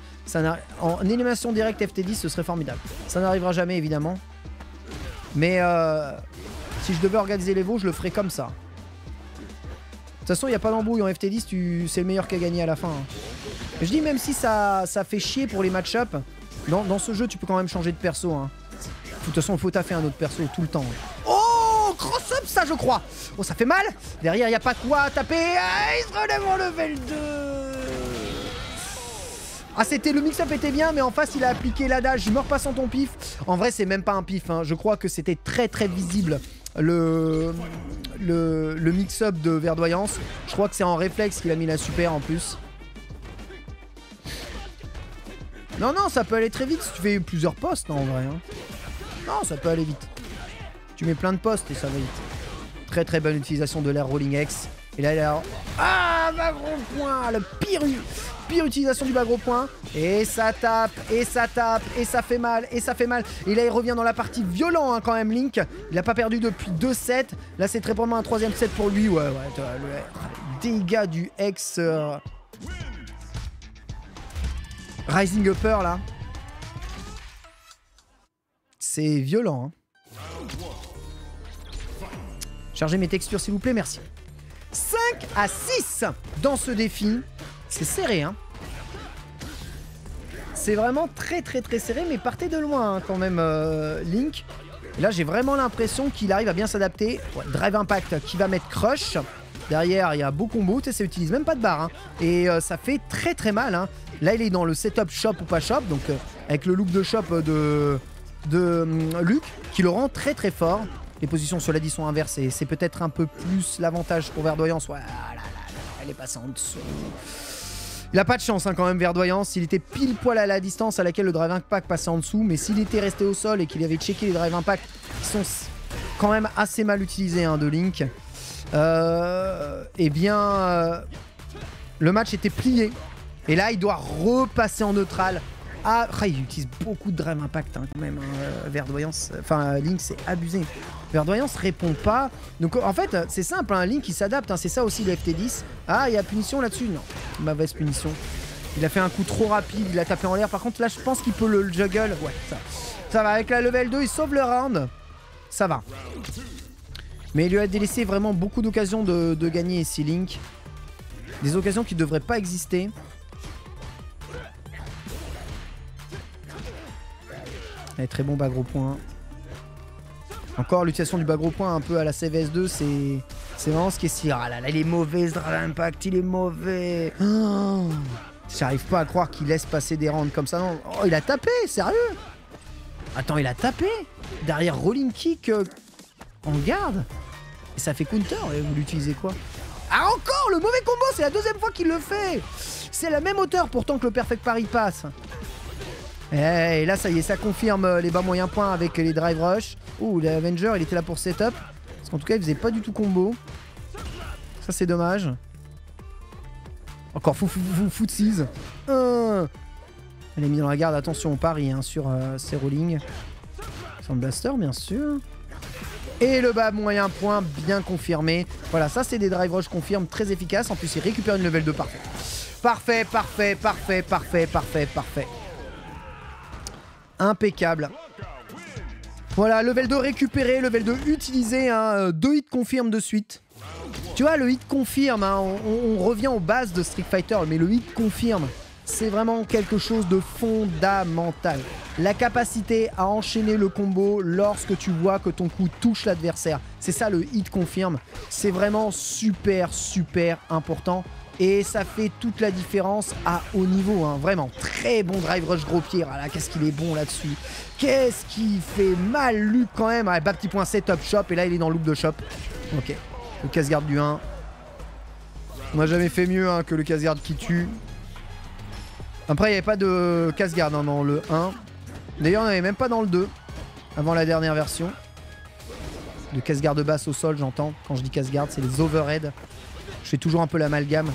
S1: En animation directe FT10, ce serait formidable. Ça n'arrivera jamais, évidemment. Mais si je devais organiser les veaux, je le ferais comme ça. De toute façon, il n'y a pas d'embrouille en FT10, c'est le meilleur qui a gagné à la fin. Hein. Je dis, même si ça fait chier pour les match-up, dans ce jeu, tu peux quand même changer de perso. Hein. De toute façon, il faut taffer un autre perso tout le temps. Hein. Oh, cross-up, ça, je crois. Oh, ça fait mal. Derrière, il n'y a pas quoi taper. Ah, il se relève en level 2. Ah, le mix-up était bien, mais en face, il a appliqué l'adage. Je me repasse en ton pif. En vrai, c'est même pas un pif. Hein. Je crois que c'était très visible. Le mix-up de verdoyance. Je crois que c'est en réflexe qu'il a mis la super en plus. Non, ça peut aller très vite si tu fais plusieurs postes, non, en vrai. Hein. Non, ça peut aller vite. Tu mets plein de postes et ça va vite. Très bonne utilisation de l'air Rolling X. Et là, il a... Ah, bas gros point. Le pire utilisation du bas gros point. Et ça tape, et ça fait mal, et là, il revient dans la partie violent, hein, quand même, Link. Il n'a pas perdu depuis 2 sets. Là, c'est très probablement un 3e set pour lui. Ouais, le dégâts du X... Rising Upper, là. C'est violent, hein. Chargez mes textures, s'il vous plaît, merci. 5 à 6 dans ce défi. C'est serré, hein. C'est vraiment très serré, mais partez de loin, hein, quand même, Link. Et là, j'ai vraiment l'impression qu'il arrive à bien s'adapter. Ouais, Drive Impact qui va mettre Crush. Derrière, il y a beau combo, ça utilise même pas de barre. Hein. Et ça fait très mal. Hein. Là, il est dans le setup shop ou pas shop. Donc, avec le look de shop de Luc, qui le rend très fort. Les positions, cela dit, sont inversées. Et c'est peut-être un peu plus l'avantage pour Verdoyance. Ouais, là, elle est passée en dessous. Il a pas de chance, hein, quand même, Verdoyance. Il était pile poil à la distance à laquelle le Drive Impact passait en dessous. Mais s'il était resté au sol et qu'il avait checké les Drive Impact, qui sont quand même assez mal utilisés, hein, de Link, eh bien, le match était plié. Et là, il doit repasser en neutral. Ah, il utilise beaucoup de Drive Impact, hein, quand même. Hein, Verdoyance, enfin, Link, c'est abusé. Verdoyance répond pas. Donc, en fait, c'est simple. Hein, Link, il s'adapte. Hein, c'est ça aussi le FT10. Ah, il y a punition là-dessus. Non, mauvaise punition. Il a fait un coup trop rapide. Il a tapé en l'air. Par contre, là, je pense qu'il peut le juggle. Ouais, ça va. Avec la level 2, il sauve le round. Ça va. Mais il lui a délaissé vraiment beaucoup d'occasions de gagner ici, Link. Des occasions qui ne devraient pas exister. Allez, très bon bas gros point. Encore l'utilisation du bas gros point un peu à la CVS2, c'est vraiment ce qui est si... Ah là là, il est mauvais ce Drive Impact, il est mauvais. Oh, j'arrive pas à croire qu'il laisse passer des rounds comme ça. Non. Oh, il a tapé, sérieux? Attends, il a tapé derrière Rolling Kick en garde. Et ça fait counter, et vous l'utilisez quoi? Ah, encore le mauvais combo, c'est la 2e fois qu'il le fait. C'est la même hauteur pourtant que le Perfect Parry passe. Et là, ça y est, ça confirme les bas moyens points avec les Drive Rush. Ouh, l'Avenger, il était là pour setup. Parce qu'en tout cas, il faisait pas du tout combo. Ça, c'est dommage. Encore footsies. Elle est mise dans la garde. Attention au pari, hein, sur ces rolling. Sound Blaster, bien sûr. Et le bas moyen point bien confirmé. Voilà, ça, c'est des Drive Rush confirme très efficaces. En plus, il récupère une level 2 parfait. Parfait. Impeccable. Voilà, level 2 récupéré, level 2 utilisé, hein, 2 hits confirme de suite. Tu vois, le hit confirme, hein, on revient aux bases de Street Fighter, mais le hit confirme, c'est vraiment quelque chose de fondamental. La capacité à enchaîner le combo lorsque tu vois que ton coup touche l'adversaire. C'est ça le hit confirme. C'est vraiment super, super important. Et ça fait toute la différence à haut niveau, hein. Vraiment. Très bon drive rush gros pied. Ah là, qu'est-ce qu'il est bon là-dessus. Qu'est-ce qu'il fait mal, Luc, quand même. Ah, bas petit point setup shop. Et là, il est dans le loop de shop. Ok. Le casse-garde du 1. On n'a jamais fait mieux, hein, que le casse-garde qui tue. Après, il n'y avait pas de casse-garde, hein, dans le 1. D'ailleurs, on n'avait même pas dans le 2. Avant la dernière version. De casse-garde basse au sol, j'entends. Quand je dis casse-garde, c'est les overhead. Je fais toujours un peu l'amalgame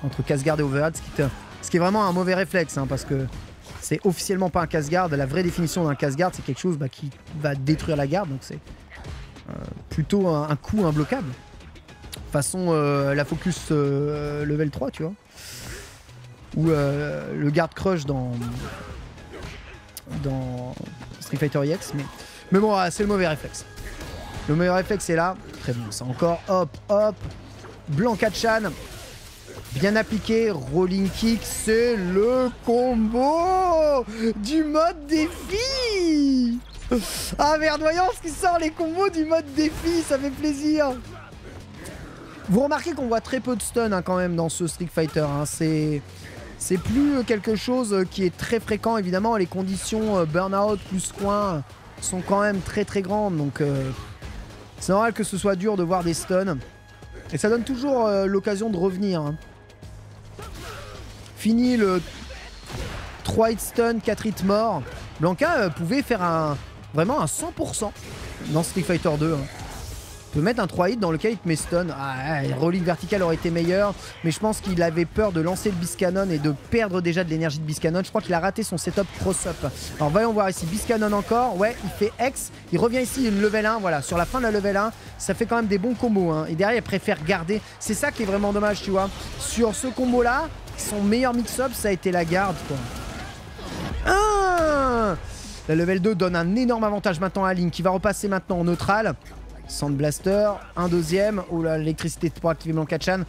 S1: entre casse-garde et overhead, ce qui est vraiment un mauvais réflexe, hein, parce que c'est officiellement pas un casse-garde. La vraie définition d'un casse-garde, c'est quelque chose qui va détruire la garde, donc c'est plutôt un coup imbloquable. Façon la focus level 3, tu vois. Ou le guard crush dans Street Fighter EX, mais bon, c'est le mauvais réflexe. Le mauvais réflexe est là. Très bon, ça encore. Hop, hop. Blanka-chan. Bien appliqué. Rolling kick. C'est le combo du mode défi. Ah, Verdoyance qui sort les combos du mode défi. Ça fait plaisir. Vous remarquez qu'on voit très peu de stun, hein, quand même dans ce Street Fighter. Hein. C'est plus quelque chose qui est très fréquent. Évidemment, les conditions burn-out plus coin sont quand même très très grandes. Donc c'est normal que ce soit dur de voir des stuns. Et ça donne toujours l'occasion de revenir. Hein. Fini le 3 hits stun, 4 hits morts. Blanka pouvait faire vraiment un 100% dans Street Fighter 2. Hein. Il peut mettre un 3 hits dans lequel il te met stun. Ah, rolling vertical aurait été meilleur. Mais je pense qu'il avait peur de lancer le Biscanon et de perdre déjà de l'énergie de Biscanon. Je crois qu'il a raté son setup cross-up. Alors voyons voir ici. Biscanon encore. Ouais, il fait X. Il revient ici, une level 1. Voilà, sur la fin de la level 1, ça fait quand même des bons combos. Hein. Et derrière, il préfère garder. C'est ça qui est vraiment dommage, tu vois. Sur ce combo-là, son meilleur mix-up, ça a été la garde, quoi. Ah, la level 2 donne un énorme avantage maintenant à Link, qui va repasser maintenant en neutral. Sand Blaster, un deuxième. Oh là, l'électricité pour activer Blanka-chan.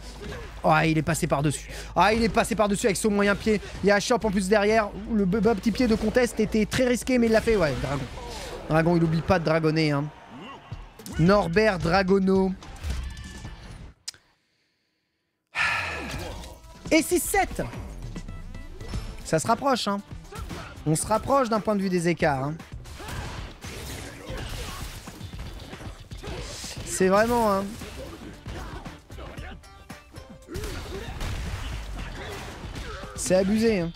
S1: Oh, il est passé par-dessus. Ah, il est passé par-dessus avec son moyen pied. Il y a Chop en plus derrière. Le petit pied de contest était très risqué, mais il l'a fait. Ouais, Dragon. Dragon, il n'oublie pas de dragonner. Hein. Norbert Dragono. Et 6-7. Ça se rapproche. Hein. On se rapproche d'un point de vue des écarts. Hein. C'est vraiment... Hein. C'est abusé. Hein.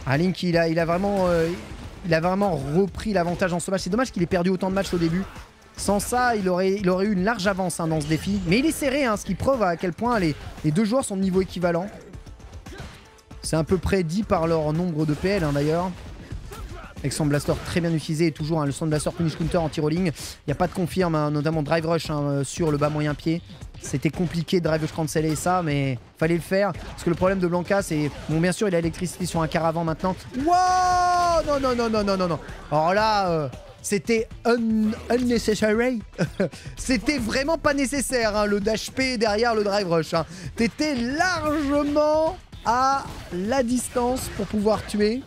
S1: Ah, Link, il a vraiment repris l'avantage en ce match. C'est dommage qu'il ait perdu autant de matchs au début. Sans ça, il aurait eu une large avance, hein, dans ce défi. Mais il est serré, hein, ce qui prouve à quel point les deux joueurs sont de niveau équivalent. C'est à peu près dit par leur nombre de PL, hein, d'ailleurs. Avec son blaster très bien utilisé et toujours, hein, le son blaster punish counter anti-rolling. Il n'y a pas de confirme, hein, notamment drive rush, hein, sur le bas moyen pied. C'était compliqué de drive rush canceller ça, mais fallait le faire. Parce que le problème de Blanka, c'est... Bon, bien sûr, il a l'électricité sur un caravan maintenant. Wow! Non, non, non, non, non, non, non. Alors là, c'était unnecessary. C'était vraiment pas nécessaire, hein, le dash P derrière le drive rush. Hein. T'étais largement à la distance pour pouvoir tuer.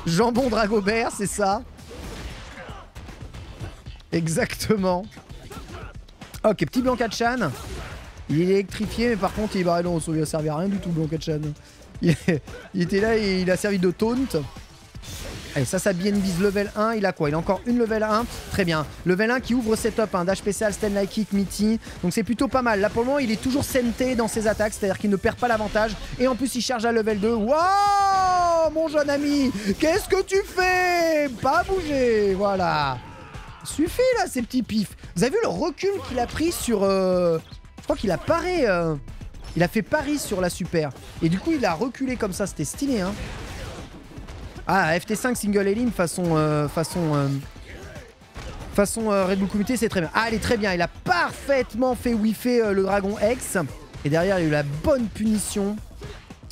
S1: Jambon Dragobert, c'est ça. Exactement. Ok, petit Blanka-chan. Il est électrifié, mais par contre, il est barré non, ça lui a servi à rien du tout, Blanka-chan. Il était là et il a servi de taunt. Allez, ça BNB's level 1. Il a quoi? Il a encore une level 1. Très bien. Level 1 qui ouvre setup, hein, dash spécial, stand like kick, Mitty. Donc c'est plutôt pas mal. Là pour le moment, il est toujours senté dans ses attaques, c'est-à-dire qu'il ne perd pas l'avantage. Et en plus, il charge à level 2. Waouh, mon jeune ami, qu'est-ce que tu fais? Pas bouger, voilà. Suffit là, ces petits pifs. Vous avez vu le recul qu'il a pris sur... Je crois qu'il a paré... Il a fait pari sur la super. Et du coup, il a reculé comme ça. C'était stylé, hein. Ah, FT5 single Eileen façon Red Bull Community, c'est très bien. Ah, elle est très bien. Il a parfaitement fait whiffer le Dragon X. Et derrière, il y a eu la bonne punition.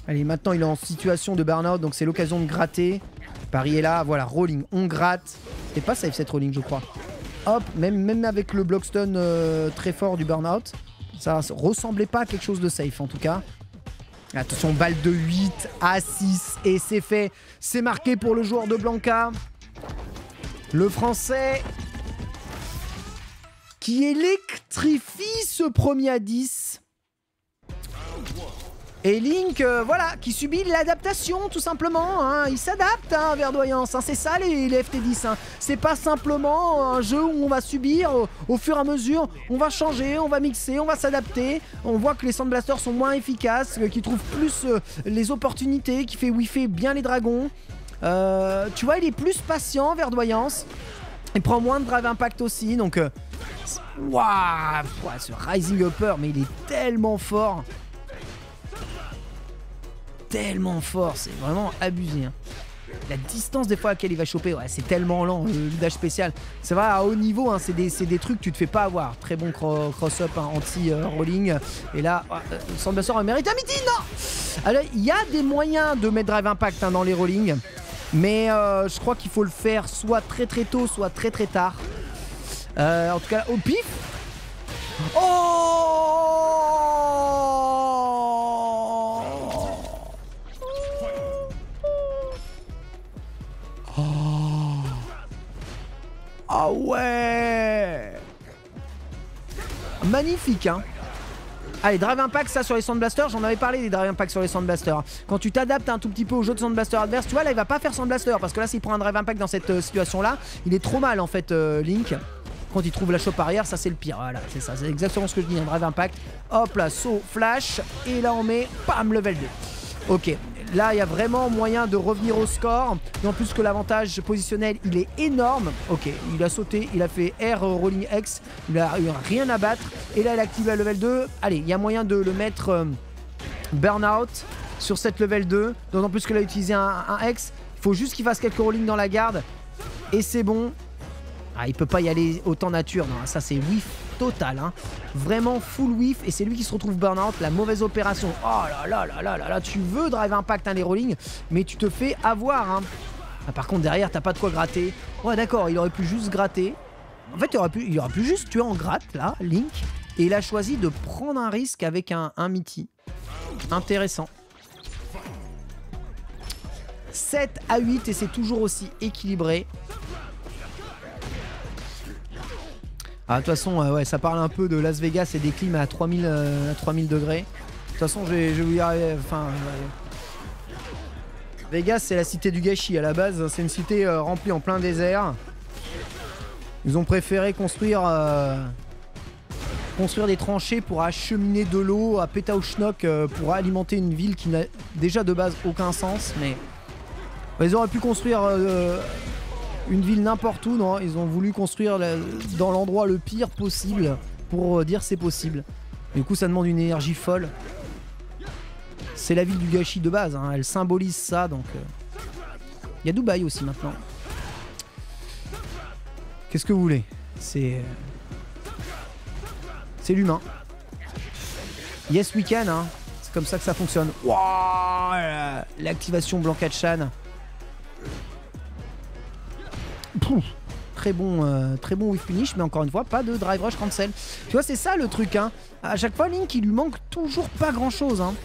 S1: Allez, maintenant, il est en situation de burn-out, donc c'est l'occasion de gratter. Paris est là, voilà, rolling, on gratte. C'est pas safe cette rolling, je crois. Hop, même avec le blockstun très fort du burnout, ça ressemblait pas à quelque chose de safe en tout cas. Attention, balle de 8 à 6 et c'est fait. C'est marqué pour le joueur de Blanka. Le français qui électrifie ce premier à 10. Et Link, voilà, qui subit l'adaptation tout simplement. Hein. Il s'adapte, hein, Verdoyance. Hein. C'est ça les FT10. Hein. C'est pas simplement un jeu où on va subir au fur et à mesure. On va changer, on va mixer, on va s'adapter. On voit que les Sand Blasters sont moins efficaces, qu'ils trouvent plus les opportunités, qu'il fait whiffer bien les dragons. Tu vois, il est plus patient, Verdoyance. Il prend moins de drive impact aussi. Donc, waouh, ce Rising Upper, mais il est tellement fort. Tellement fort, c'est vraiment abusé. Hein. La distance des fois à laquelle il va choper, ouais, c'est tellement lent, le dash spécial. C'est vrai, à haut niveau, hein, c'est des trucs que tu te fais pas avoir. Très bon cross-up, hein, anti-rolling. Et là, Sand Blaster mérite un meeting, non. Alors, il y a des moyens de mettre drive impact hein, dans les rollings. Mais je crois qu'il faut le faire soit très très tôt, soit très très tard. En tout cas, au pif. Ah ouais. Magnifique hein. Allez, Drive Impact, ça sur les Sand Blasters, j'en avais parlé des Drive Impact sur les Sand Blasters. Quand tu t'adaptes un tout petit peu au jeu de Sand Blaster adverse, tu vois là il va pas faire Sand Blaster parce que là s'il prend un Drive Impact dans cette situation là, il est trop mal en fait Link. Quand il trouve la chope arrière, ça c'est le pire, voilà, c'est ça, c'est exactement ce que je dis, un Drive Impact. Hop là, saut, flash, et là on met, bam, level 2. Ok, là il y a vraiment moyen de revenir au score. Et en plus que l'avantage positionnel il est énorme. Ok, il a sauté, il a fait R Rolling X, il a eu rien à battre. Et là il active la level 2. Allez, il y a moyen de le mettre burnout sur cette level 2. D'autant plus qu'il a utilisé un X. Il faut juste qu'il fasse quelques rollings dans la garde. Et c'est bon. Ah, il peut pas y aller autant nature, non, ça c'est whiff total, hein. Vraiment full whiff et c'est lui qui se retrouve burn-out, la mauvaise opération. Oh là là là là là là, tu veux drive impact hein, les rollings, mais tu te fais avoir. Hein. Ah, par contre derrière t'as pas de quoi gratter. Ouais d'accord, il aurait pu juste gratter. En fait il aurait pu juste tuer en gratte là, Link, et il a choisi de prendre un risque avec un Mitty. Intéressant. 7 à 8 et c'est toujours aussi équilibré. Ah, de toute façon, ouais, ça parle un peu de Las Vegas et des clims à 3000 degrés. De toute façon, je vais vous dire... Enfin, Vegas, c'est la cité du gâchis. À la base, c'est une cité remplie en plein désert. Ils ont préféré construire des tranchées pour acheminer de l'eau à Pétaouchnok pour alimenter une ville qui n'a déjà de base aucun sens. Mais ils auraient pu construire... une ville n'importe où, non, ils ont voulu construire dans l'endroit le pire possible pour dire c'est possible. Du coup ça demande une énergie folle. C'est la ville du gâchis de base, hein. Elle symbolise ça donc... Il y a Dubaï aussi maintenant. Qu'est-ce que vous voulez? C'est l'humain. Yes we can, hein. C'est comme ça que ça fonctionne. Wow, l'activation Blanka de Shan. Très bon whiff finish, mais encore une fois, pas de drive rush cancel. Tu vois, c'est ça le truc, hein. À chaque fois, Link, il lui manque toujours pas grand chose, hein.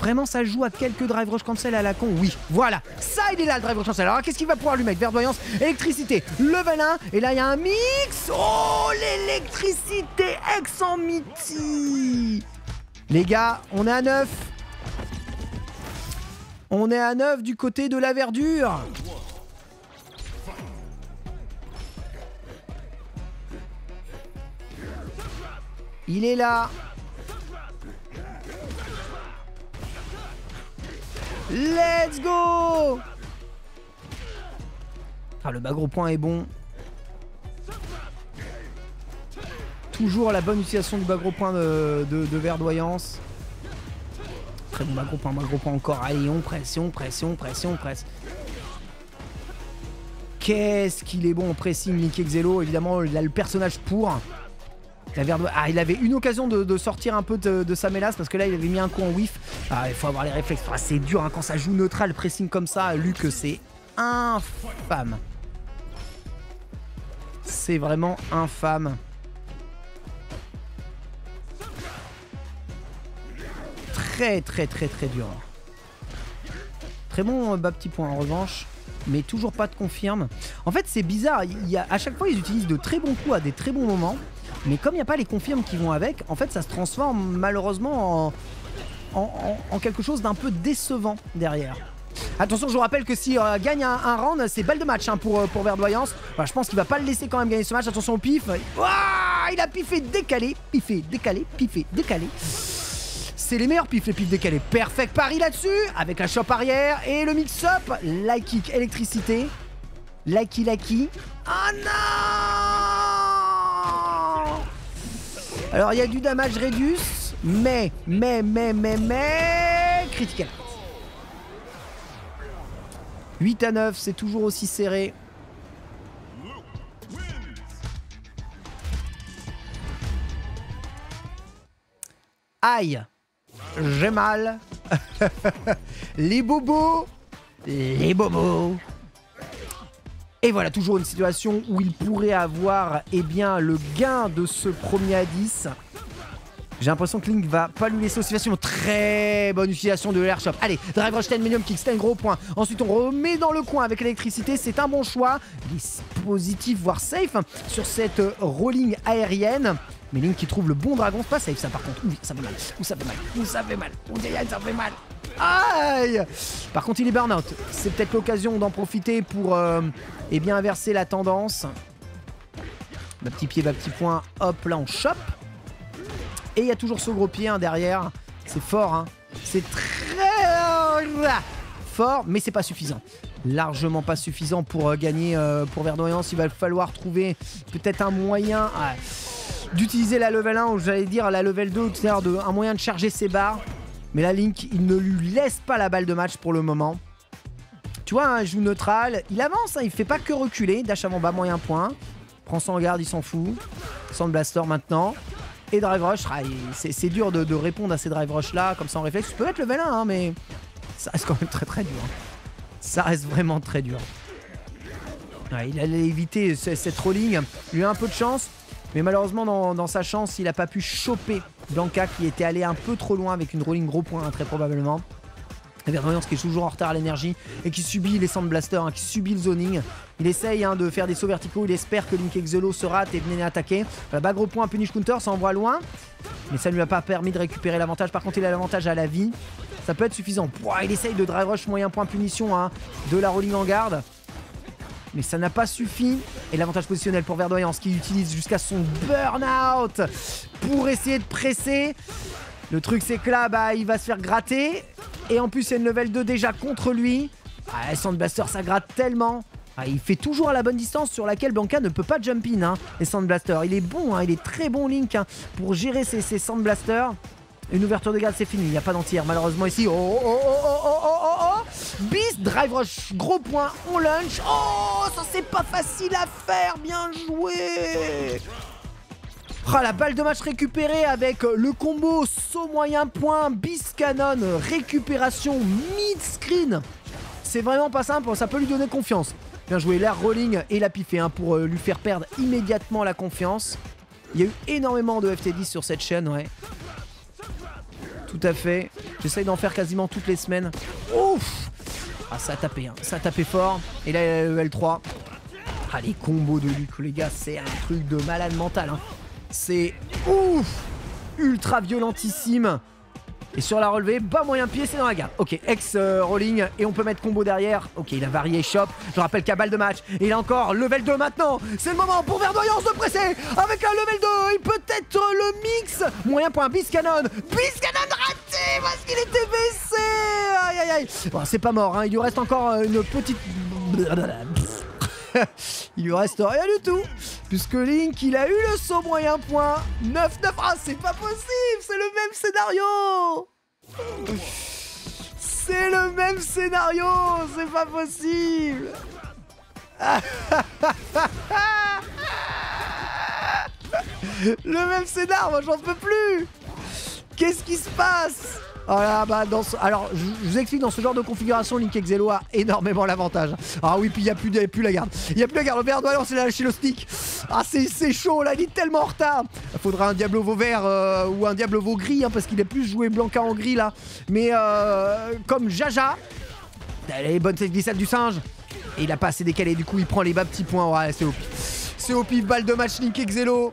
S1: Vraiment, ça joue à quelques drive rush cancel à la con. Oui, voilà, ça, il est là, le drive rush cancel. Alors, qu'est-ce qu'il va pouvoir lui mettre? Verdoyance, électricité, level 1, et là, il y a un mix. Oh, l'électricité ex en Mitty. Les gars, on est à 9. On est à 9 du côté de la verdure. Il est là. Let's go. Ah, le bas gros point est bon. Toujours la bonne utilisation du bas gros point de Verdoyance. Très bon bas gros point encore. Allez, on presse, on presse, on presse, on presse. Qu'est-ce qu'il est bon en pressing, Nick Exelo. Évidemment, il a le personnage pour. Il avait une occasion de sortir un peu de sa mélasse parce que là il avait mis un coup en whiff. Il faut avoir les réflexes. C'est dur hein, quand ça joue neutral, le pressing comme ça. Luc, c'est infâme. C'est vraiment infâme. Très dur. Très bon bas petit point en revanche. Mais toujours pas de confirme. En fait c'est bizarre. À chaque fois ils utilisent de très bons coups à des très bons moments. Mais comme il n'y a pas les confirmes qui vont avec, en fait ça se transforme malheureusement en quelque chose d'un peu décevant derrière. Attention, je vous rappelle que s'il gagne un round, c'est balle de match hein, pour Verdoyance. Je pense qu'il va pas le laisser quand même gagner ce match. Attention au pif. Il a piffé décalé. Piffé décalé. Piffé décalé. C'est les meilleurs pifs, les pifs décalés. Perfect pari là-dessus. Avec la chope arrière et le mix-up. Light kick, électricité. Lucky. Ah non! Alors il y a du damage reduce. Mais. Critical. 8-9, c'est toujours aussi serré. Aïe, j'ai mal. Les bobos. Et voilà, toujours une situation où il pourrait avoir le gain de ce premier à 10. J'ai l'impression que Link va pas lui laisser aussi facilement. Très bonne utilisation de l'air shop. Allez, drive rush 10 medium kick, c'est un gros point. Ensuite, on remet dans le coin avec l'électricité. C'est un bon choix. Il est positif, voire safe sur cette rolling aérienne. Mais Link qui trouve le bon dragon, c'est pas safe ça par contre. Ouh, ça fait mal. Ça fait mal. Aïe! Par contre, il est burn-out. C'est peut-être l'occasion d'en profiter pour inverser la tendance. Bas petit pied, bas petit point. Hop, là on chope. Et il y a toujours ce gros pied hein, derrière. C'est fort, hein. C'est très fort, mais c'est pas suffisant. Largement pas suffisant pour gagner pour Verdoyance. Il va falloir trouver peut-être un moyen d'utiliser la level 1 ou j'allais dire la level 2, c'est-à-dire un moyen de charger ses barres. Mais là, Link, il ne lui laisse pas la balle de match pour le moment. Tu vois, hein, il joue neutral. Il avance, hein, il fait pas que reculer. Dash avant bas, moyen point. Prend son garde, il s'en fout. Sand Blaster maintenant. Et Drive Rush, c'est dur de répondre à ces Drive Rush là, comme ça en réflexe. Tu peux être level 1, hein, mais ça reste quand même très dur. Ça reste vraiment très dur. Ouais, il allait éviter cette rolling. Il a eu un peu de chance, mais malheureusement, dans sa chance, il n'a pas pu choper Blanca qui était allé un peu trop loin avec une rolling gros point, hein, très probablement. Verdoyance qui est toujours en retard à l'énergie et qui subit les Sand Blaster, hein, qui subit le zoning. Il essaye hein, de faire des sauts verticaux, il espère que Link Exelo se rate et venir attaquer. Bas gros point, punish counter, ça envoie loin. Mais ça ne lui a pas permis de récupérer l'avantage. Par contre, il a l'avantage à la vie. Ça peut être suffisant. Pouah, il essaye de drive rush moyen point punition hein, de la rolling en garde. Mais ça n'a pas suffi. Et l'avantage positionnel pour Verdoyance qui utilise jusqu'à son burn-out pour essayer de presser. Le truc c'est que là, il va se faire gratter. Et en plus, il y a une level 2 déjà contre lui. Sand Blaster, ça gratte tellement. Il fait toujours à la bonne distance sur laquelle Blanca ne peut pas jump in. Hein, les Sand Blaster. Il est bon, hein, il est très bon Link hein, pour gérer ses Sand Blaster. Une ouverture de garde, c'est fini. Il n'y a pas d'entière malheureusement ici. Beast, drive rush, gros point, on lunch. Oh, ça c'est pas facile à faire. Bien joué. La balle de match récupérée avec le combo saut moyen point, Beast Cannon, récupération mid-screen. C'est vraiment pas simple, ça peut lui donner confiance. Bien joué, l'air rolling et la piffé hein, pour lui faire perdre immédiatement la confiance. Il y a eu énormément de FT10 sur cette chaîne, ouais. Tout à fait. J'essaye d'en faire quasiment toutes les semaines. Ouf! Ça a tapé, hein. Ça a tapé fort. Et là, il y a le L3. Les combos de Luc, les gars, c'est un truc de malade mental, hein. C'est ouf, ultra violentissime. Et sur la relevée, bas moyen pied, c'est dans la garde. Ok, rolling et on peut mettre combo derrière. Ok, il a varié shop. Je rappelle qu'il y a balle de match. Et il a encore level 2 maintenant. C'est le moment pour Verdoyance de presser avec un level 2. Il peut être le mix. Moyen point, Beast Cannon. Beast Cannon raté parce qu'il était baissé. Aïe aïe aïe. Bon, c'est pas mort, hein. Il lui reste encore une petite... Il lui reste rien du tout. Puisque Link, il a eu le saut moyen point. 9-9. C'est pas possible. C'est le même scénario. C'est le même scénario. C'est pas possible. Le même scénar, moi j'en peux plus. Qu'est-ce qui se passe? Oh là, bah alors, je vous explique, dans ce genre de configuration, Link Exelo a énormément l'avantage. Ah oui, puis il n'y a plus la garde. Il n'y a plus la garde. Le Verdoyance, il a lâché le stick. Ah, c'est chaud, là, il est tellement en retard. Il faudra un Diablo Veau vert ou un Diablo Veau gris, hein, parce qu'il a plus joué Blanca en gris, là. Mais comme Jaja, allez, bonne cette glissade du singe. Et il a pas assez décalé, du coup, il prend les bas petits points. Ouais, c'est au pif. C'est au pif, balle de match, Link Exelo.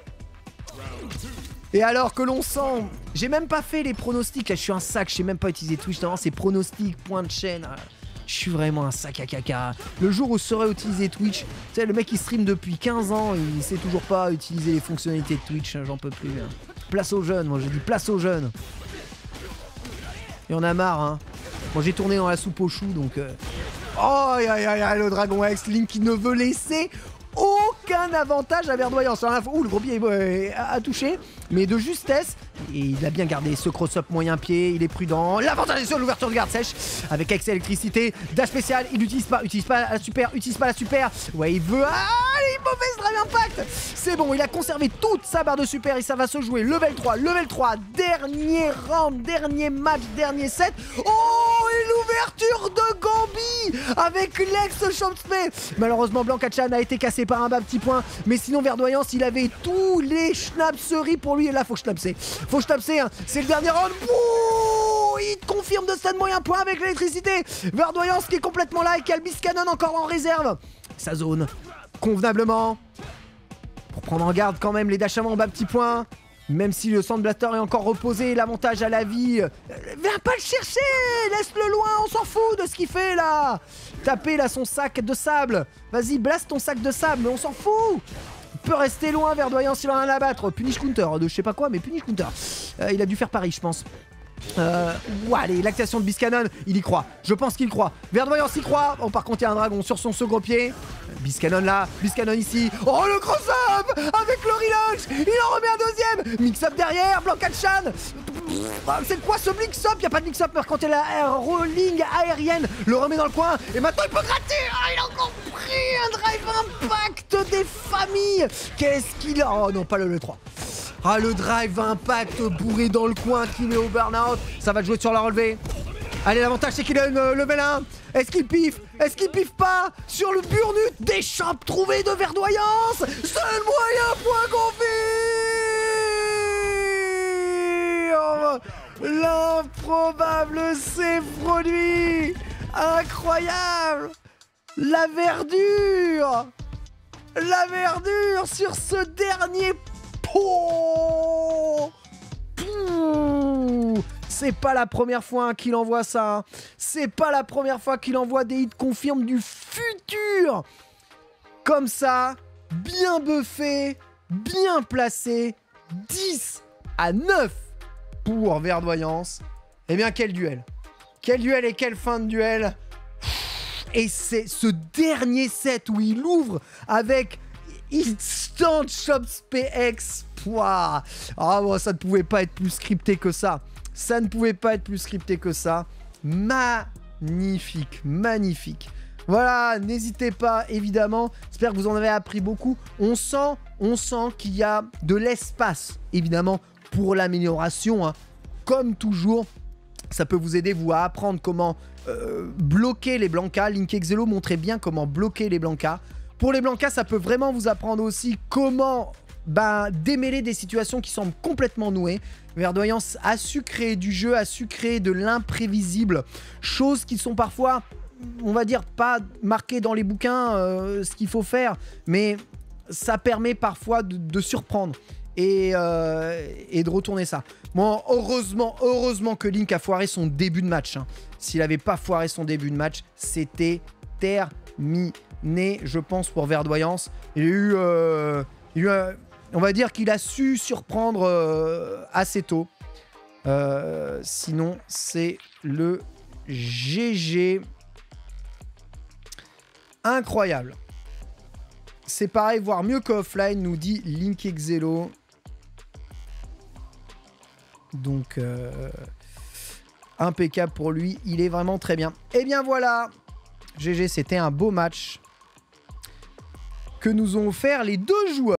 S1: Et alors que l'on sent... J'ai même pas fait les pronostics, là je suis un sac, je sais même pas utiliser Twitch, non, c'est pronostics, point de chaîne. Je suis vraiment un sac à caca. Le jour où je saurais utiliser Twitch, tu sais, le mec il stream depuis 15 ans, il sait toujours pas utiliser les fonctionnalités de Twitch, j'en peux plus. Place aux jeunes, moi j'ai dit place aux jeunes. Il y en a marre, hein. Bon, j'ai tourné dans la soupe aux choux, donc... Oh, le Dragon X, Link qui ne veut laisser aucun avantage à Verdoyance. Ouh, le gros pied a touché, mais de justesse. Et il a bien gardé ce cross-up moyen pied, il est prudent. L'avantage est sur l'ouverture de garde sèche. Avec X électricité, dash spécial, il utilise pas la super. Ouais, il veut... Ah, les mauvaises drive impact. C'est bon, il a conservé toute sa barre de super et ça va se jouer. Level 3, dernier round, dernier match, dernier set. Oh, et l'ouverture de Gambi avec l'ex Champspé. Malheureusement, Blanca-chan a été cassé par un bas petit point. Mais sinon, Verdoyance, il avait tous les schnapseries pour lui. Et là, faut schnapser. Hein. C'est le dernier round. Ouh, il confirme de stade moyen point avec l'électricité. Verdoyance qui est complètement là et qui a le Biscanon encore en réserve. Sa zone convenablement. Pour prendre en garde quand même les dash avant en bas petit point. Même si le Sand Blaster est encore reposé, l'avantage à la vie. Viens pas le chercher. Laisse-le loin, on s'en fout de ce qu'il fait là. Taper là son sac de sable. Vas-y, blast ton sac de sable, mais on s'en fout. Il peut rester loin, Verdoyance, il en a rien à battre. Punish counter, de je sais pas quoi, mais punish counter. Il a dû faire pareil, je pense. Allez, l'activation de Biscanon, il y croit. Je pense qu'il croit. Verdoyance y croit. Bon, par contre, il y a un dragon sur son second pied. Biscanon là, Biscanon ici. Oh, le cross-up avec le relaunch. Il en remet un deuxième. Mix-up derrière, Blanca-chan. C'est quoi ce mix-up? Il n'y a pas de mix-up, mais quand il a rolling aérienne, le remet dans le coin. Et maintenant, il peut gratter. Ah, il a encore pris un drive impact des familles. Qu'est-ce qu'il a? Oh non, pas le 3. Ah, le drive impact bourré dans le coin qui met au burn-out. Ça va jouer sur la relevée. Allez, l'avantage c'est qu'il a une level 1. Est-ce qu'il piffe? Est-ce qu'il piffe pas? Sur le burnut des champs trouvés de Verdoyance. Seul moyen point confirme. L'improbable s'est produit. Incroyable. La verdure sur ce dernier pot. C'est pas la première fois qu'il envoie ça. Hein. C'est pas la première fois qu'il envoie des hits confirmes du futur. Comme ça, bien buffé, bien placé. 10-9 pour Verdoyance. Eh bien, quel duel. Quel duel et quelle fin de duel. Et c'est ce dernier set où il ouvre avec Instant Shops PX. Ah bon, ça ne pouvait pas être plus scripté que ça. Magnifique. Voilà, n'hésitez pas, évidemment. J'espère que vous en avez appris beaucoup. On sent qu'il y a de l'espace, évidemment, pour l'amélioration. Hein. Comme toujours, ça peut vous aider, vous, à apprendre comment bloquer les Blanca. Link Exelo montrait bien comment bloquer les Blanca. Pour les Blanca, ça peut vraiment vous apprendre aussi comment... démêler des situations qui semblent complètement nouées. Verdoyance a su créer du jeu, a su créer de l'imprévisible, choses qui sont parfois, on va dire, pas marquées dans les bouquins, ce qu'il faut faire, mais ça permet parfois de surprendre et de retourner ça. Bon, heureusement que Link a foiré son début de match. Hein. S'il n'avait pas foiré son début de match, c'était terminé, je pense, pour Verdoyance. Il y a eu on va dire qu'il a su surprendre assez tôt. Sinon, c'est le GG. Incroyable. C'est pareil, voire mieux qu'offline, nous dit Link Exelo. Donc, impeccable pour lui. Il est vraiment très bien. Et bien voilà. GG, c'était un beau match que nous ont offert les deux joueurs.